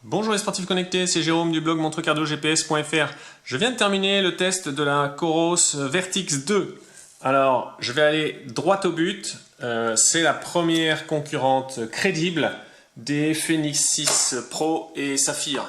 Bonjour les sportifs connectés, c'est Jérôme du blog montrecardiogps.fr. Je viens de terminer le test de la Coros Vertix 2. Alors, je vais aller droit au but. C'est la première concurrente crédible des Fenix 6 Pro et Saphir.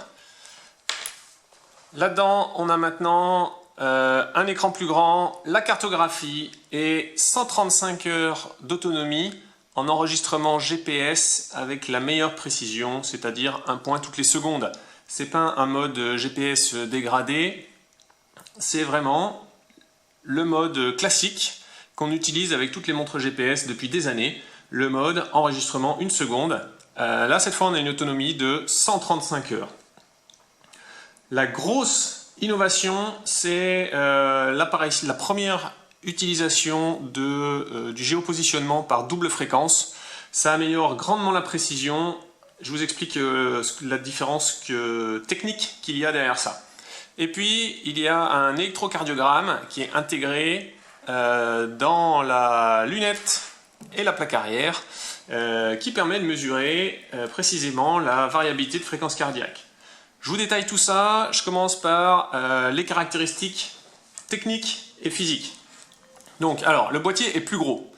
Là-dedans, on a maintenant un écran plus grand, la cartographie et 135 heures d'autonomie en enregistrement GPS avec la meilleure précision, c'est-à-dire un point toutes les secondes. C'est pas un mode GPS dégradé, c'est vraiment le mode classique qu'on utilise avec toutes les montres GPS depuis des années, le mode enregistrement 1 seconde. Là, cette fois, on a une autonomie de 135 heures. La grosse innovation, c'est la première utilisation du géopositionnement par double fréquence. Ça améliore grandement la précision. Je vous explique la différence technique qu'il y a derrière ça. Et puis, il y a un électrocardiogramme qui est intégré dans la lunette et la plaque arrière qui permet de mesurer précisément la variabilité de fréquence cardiaque. Je vous détaille tout ça. Je commence par les caractéristiques techniques et physiques. Donc, alors, le boîtier est plus gros.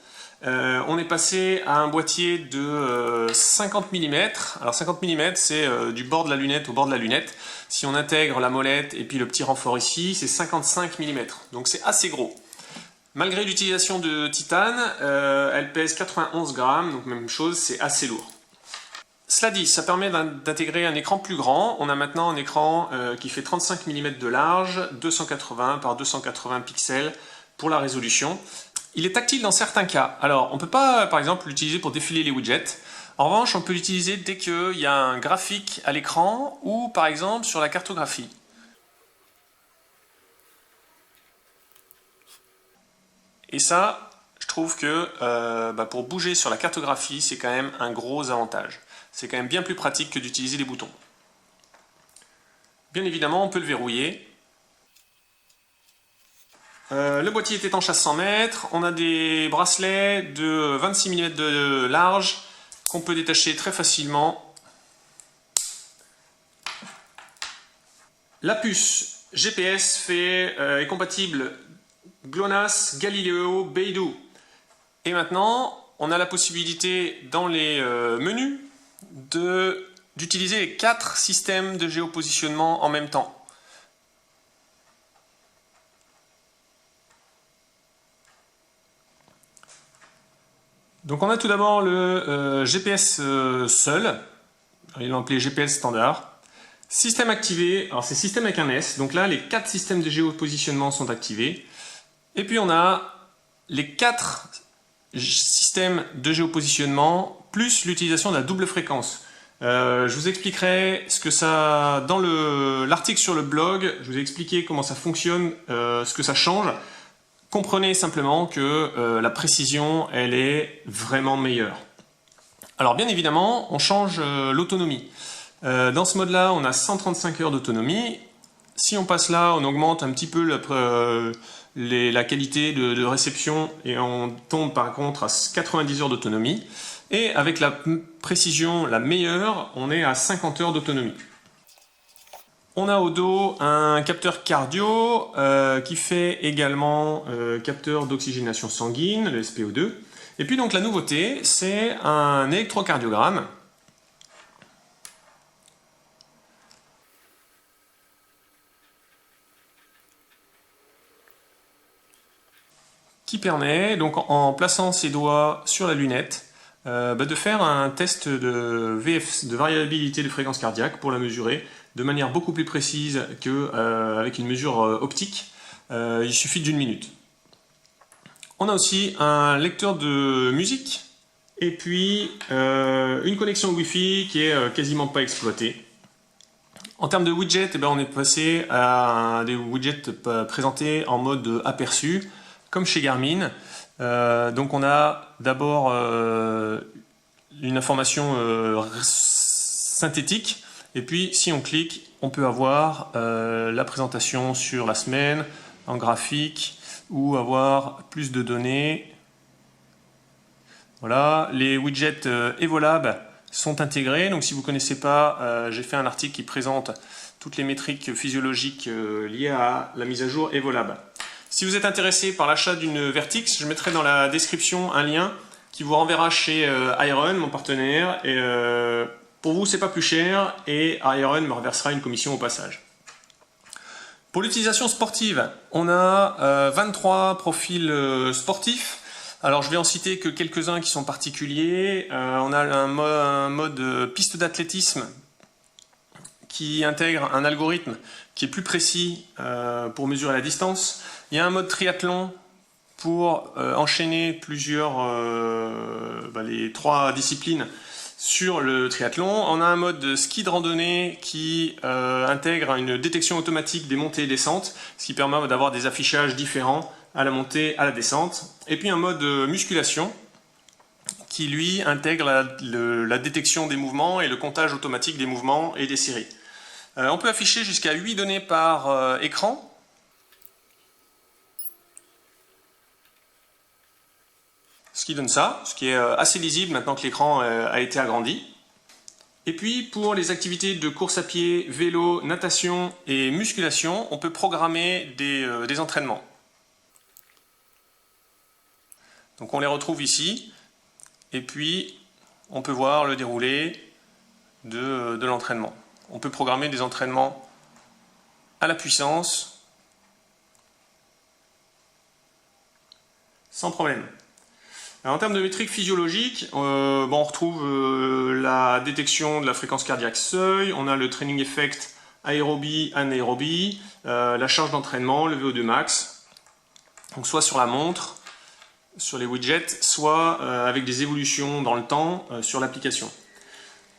On est passé à un boîtier de 50 mm. Alors 50 mm, c'est du bord de la lunette au bord de la lunette. Si on intègre la molette et puis le petit renfort ici, c'est 55 mm. Donc c'est assez gros. Malgré l'utilisation de titane, elle pèse 91 grammes, donc même chose, c'est assez lourd. Cela dit, ça permet d'intégrer un écran plus grand. On a maintenant un écran qui fait 35 mm de large, 280 par 280 pixels pour la résolution. Il est tactile dans certains cas. Alors, on ne peut pas, par exemple, l'utiliser pour défiler les widgets. En revanche, on peut l'utiliser dès qu'il y a un graphique à l'écran ou, par exemple, sur la cartographie. Et ça, je trouve que pour bouger sur la cartographie, c'est quand même un gros avantage. C'est quand même bien plus pratique que d'utiliser les boutons. Bien évidemment, on peut le verrouiller. Le boîtier est étanche à 100 mètres. On a des bracelets de 26 mm de large qu'on peut détacher très facilement. La puce GPS est compatible GLONASS, Galileo, Beidou. Et maintenant, on a la possibilité dans les menus d'utiliser les 4 systèmes de géopositionnement en même temps. Donc on a tout d'abord le GPS seul, ils l'ont appelé GPS standard. Système activé, alors c'est système avec un S, donc là les 4 systèmes de géopositionnement sont activés. Et puis on a les 4 systèmes de géopositionnement plus l'utilisation de la double fréquence. Je vous expliquerai ce que ça, dans l'article sur le blog, je vous ai expliqué comment ça fonctionne, ce que ça change. Comprenez simplement que la précision, elle est vraiment meilleure. Alors bien évidemment, on change l'autonomie. Dans ce mode-là, on a 135 heures d'autonomie. Si on passe là, on augmente un petit peu la qualité de réception et on tombe par contre à 90 heures d'autonomie. Et avec la précision la meilleure, on est à 50 heures d'autonomie. On a au dos un capteur cardio qui fait également capteur d'oxygénation sanguine, le SpO2. Et puis donc la nouveauté, c'est un électrocardiogramme qui permet, donc en plaçant ses doigts sur la lunette, de faire un test de variabilité de fréquence cardiaque pour la mesurer de manière beaucoup plus précise qu'avec une mesure optique. Il suffit d'1 minute. On a aussi un lecteur de musique et puis une connexion Wi-Fi qui est quasiment pas exploitée. En termes de widgets, on est passé à des widgets présentés en mode aperçu, comme chez Garmin. Donc on a d'abord une information synthétique et puis si on clique on peut avoir la présentation sur la semaine en graphique ou avoir plus de données. Voilà, les widgets Evolab sont intégrées. Donc si vous ne connaissez pas, j'ai fait un article qui présente toutes les métriques physiologiques liées à la mise à jour Evolab. Si vous êtes intéressé par l'achat d'une Vertix, je mettrai dans la description un lien qui vous renverra chez Iron, mon partenaire. Et, pour vous, c'est pas plus cher et Iron me reversera une commission au passage. Pour l'utilisation sportive, on a 23 profils sportifs. Alors je vais en citer que quelques-uns qui sont particuliers. On a un mode piste d'athlétisme qui intègre un algorithme qui est plus précis pour mesurer la distance. Il y a un mode triathlon pour enchaîner les 3 disciplines sur le triathlon. On a un mode ski de randonnée qui intègre une détection automatique des montées et descentes, ce qui permet d'avoir des affichages différents à la montée, à la descente. Et puis un mode musculation qui lui intègre la détection des mouvements et le comptage automatique des mouvements et des séries. On peut afficher jusqu'à 8 données par écran. Ce qui donne ça, ce qui est assez lisible maintenant que l'écran a été agrandi. Et puis pour les activités de course à pied, vélo, natation et musculation, on peut programmer des entraînements. Donc on les retrouve ici, et puis on peut voir le déroulé de l'entraînement. On peut programmer des entraînements à la puissance, sans problème. Alors, en termes de métriques physiologiques, on retrouve la détection de la fréquence cardiaque seuil, on a le training effect aérobie, anaérobie, la charge d'entraînement, le VO2 max, donc soit sur la montre, sur les widgets, soit avec des évolutions dans le temps sur l'application.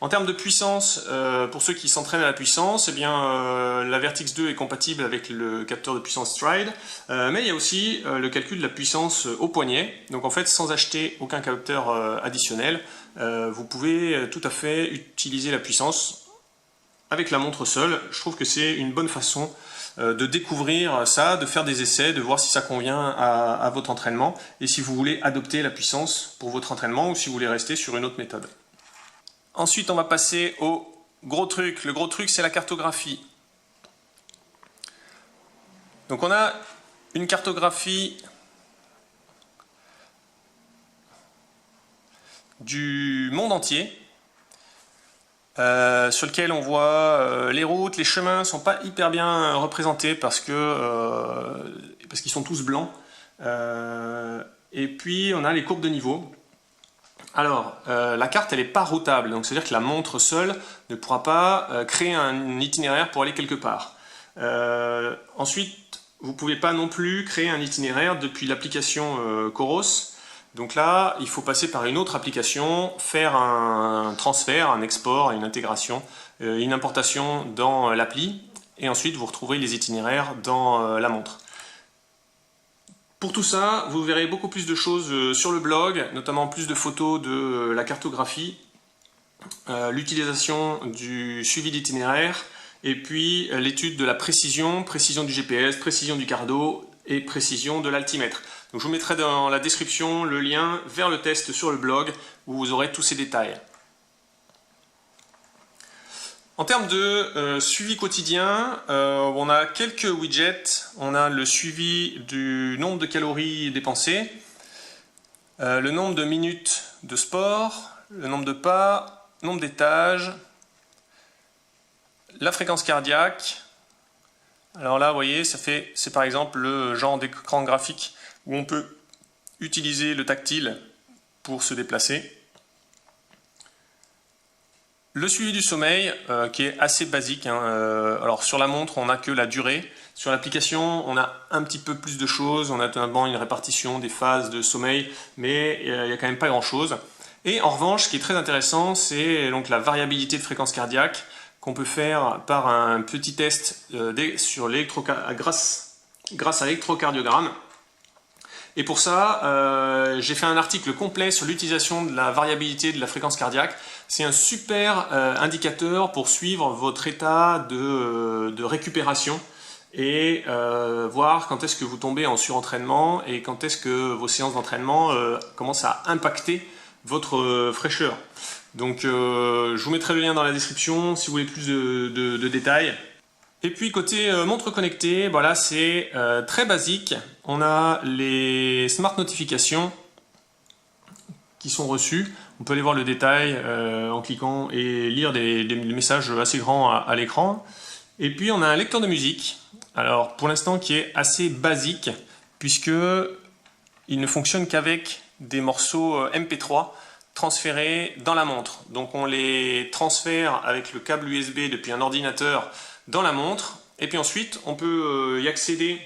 En termes de puissance, pour ceux qui s'entraînent à la puissance, eh bien, la Vertix 2 est compatible avec le capteur de puissance Stride, mais il y a aussi le calcul de la puissance au poignet. Donc en fait, sans acheter aucun capteur additionnel, vous pouvez tout à fait utiliser la puissance avec la montre seule. Je trouve que c'est une bonne façon de découvrir ça, de faire des essais, de voir si ça convient à votre entraînement et si vous voulez adopter la puissance pour votre entraînement ou si vous voulez rester sur une autre méthode. Ensuite, on va passer au gros truc. Le gros truc, c'est la cartographie. Donc on a une cartographie du monde entier, sur lequel on voit les routes, les chemins ne sont pas hyper bien représentés parce qu'ils sont tous blancs. Et puis on a les courbes de niveau. Alors, la carte, elle n'est pas routable, donc c'est-à-dire que la montre seule ne pourra pas créer un itinéraire pour aller quelque part. Ensuite, vous ne pouvez pas non plus créer un itinéraire depuis l'application Coros. Donc là, il faut passer par une autre application, faire un transfert, un export, une intégration, une importation dans l'appli, et ensuite vous retrouverez les itinéraires dans la montre. Pour tout ça, vous verrez beaucoup plus de choses sur le blog, notamment plus de photos de la cartographie, l'utilisation du suivi d'itinéraire, et puis l'étude de la précision du GPS, précision du cardo et précision de l'altimètre. Donc je vous mettrai dans la description le lien vers le test sur le blog où vous aurez tous ces détails. En termes de suivi quotidien, on a quelques widgets. On a le suivi du nombre de calories dépensées, le nombre de minutes de sport, le nombre de pas, nombre d'étages, la fréquence cardiaque. Alors là, vous voyez, c'est par exemple le genre d'écran graphique où on peut utiliser le tactile pour se déplacer. Le suivi du sommeil, qui est assez basique. Alors sur la montre, on n'a que la durée. Sur l'application, on a un petit peu plus de choses. On a notamment une répartition des phases de sommeil, mais il n'y a quand même pas grand-chose. Et en revanche, ce qui est très intéressant, c'est donc la variabilité de fréquence cardiaque qu'on peut faire par un petit test grâce à l'électrocardiogramme. Et pour ça, j'ai fait un article complet sur l'utilisation de la variabilité de la fréquence cardiaque. C'est un super indicateur pour suivre votre état de récupération et voir quand est-ce que vous tombez en surentraînement et quand est-ce que vos séances d'entraînement commencent à impacter votre fraîcheur. Donc je vous mettrai le lien dans la description si vous voulez plus de détails. Et puis côté montre connectée, voilà, c'est très basique. On a les smart notifications qui sont reçues. On peut aller voir le détail en cliquant et lire des messages assez grands à l'écran. Et puis on a un lecteur de musique, alors pour l'instant qui est assez basique, puisque il ne fonctionne qu'avec des morceaux MP3 transférés dans la montre. Donc on les transfère avec le câble USB depuis un ordinateur dans la montre, et puis ensuite on peut y accéder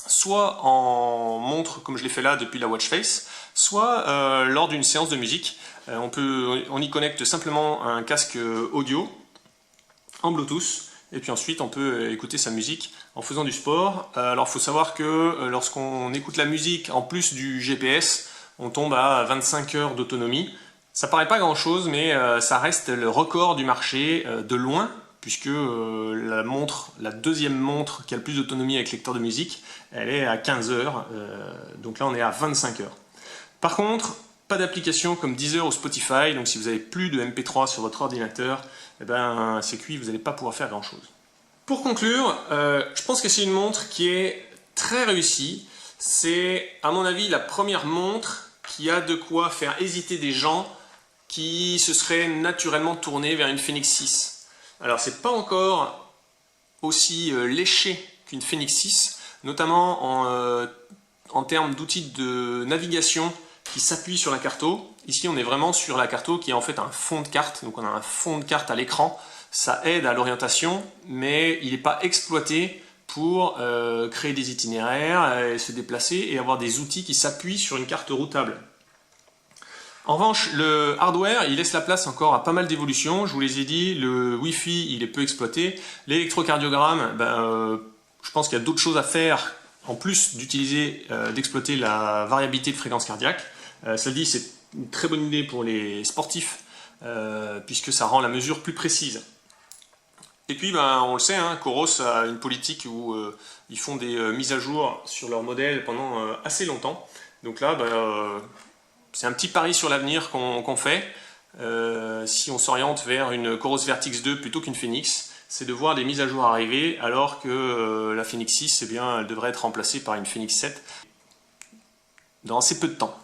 soit en montre comme je l'ai fait là depuis la watch face, soit lors d'une séance de musique. On y connecte simplement un casque audio en Bluetooth, et puis ensuite on peut écouter sa musique en faisant du sport. Alors il faut savoir que lorsqu'on écoute la musique en plus du GPS, on tombe à 25 heures d'autonomie. Ça paraît pas grand chose, mais ça reste le record du marché de loin, puisque la deuxième montre qui a le plus d'autonomie avec lecteur de musique, elle est à 15 heures, donc là on est à 25 heures. Par contre, pas d'application comme Deezer ou Spotify, donc si vous avez plus de MP3 sur votre ordinateur, eh ben, c'est cuit, vous n'allez pas pouvoir faire grand chose. Pour conclure, je pense que c'est une montre qui est très réussie. C'est à mon avis la première montre qui a de quoi faire hésiter des gens qui se seraient naturellement tournés vers une Fenix 6. Alors c'est pas encore aussi léché qu'une Fenix 6, notamment en termes d'outils de navigation qui s'appuient sur la carto. Ici on est vraiment sur la carto qui est en fait un fond de carte, donc on a un fond de carte à l'écran, ça aide à l'orientation, mais il n'est pas exploité pour créer des itinéraires, se déplacer et avoir des outils qui s'appuient sur une carte routable. En revanche, le hardware, il laisse la place encore à pas mal d'évolutions. Je vous les ai dit, le Wi-Fi, il est peu exploité. L'électrocardiogramme, je pense qu'il y a d'autres choses à faire en plus d'exploiter la variabilité de fréquence cardiaque. Cela dit, c'est une très bonne idée pour les sportifs, puisque ça rend la mesure plus précise. Et puis, on le sait, hein, Coros a une politique où ils font des mises à jour sur leur modèle pendant assez longtemps. Donc là, c'est un petit pari sur l'avenir qu'on fait. Si on s'oriente vers une Coros Vertix 2 plutôt qu'une Phoenix, c'est de voir des mises à jour arriver, alors que la Phoenix 6, eh bien, elle devrait être remplacée par une Phoenix 7 dans assez peu de temps.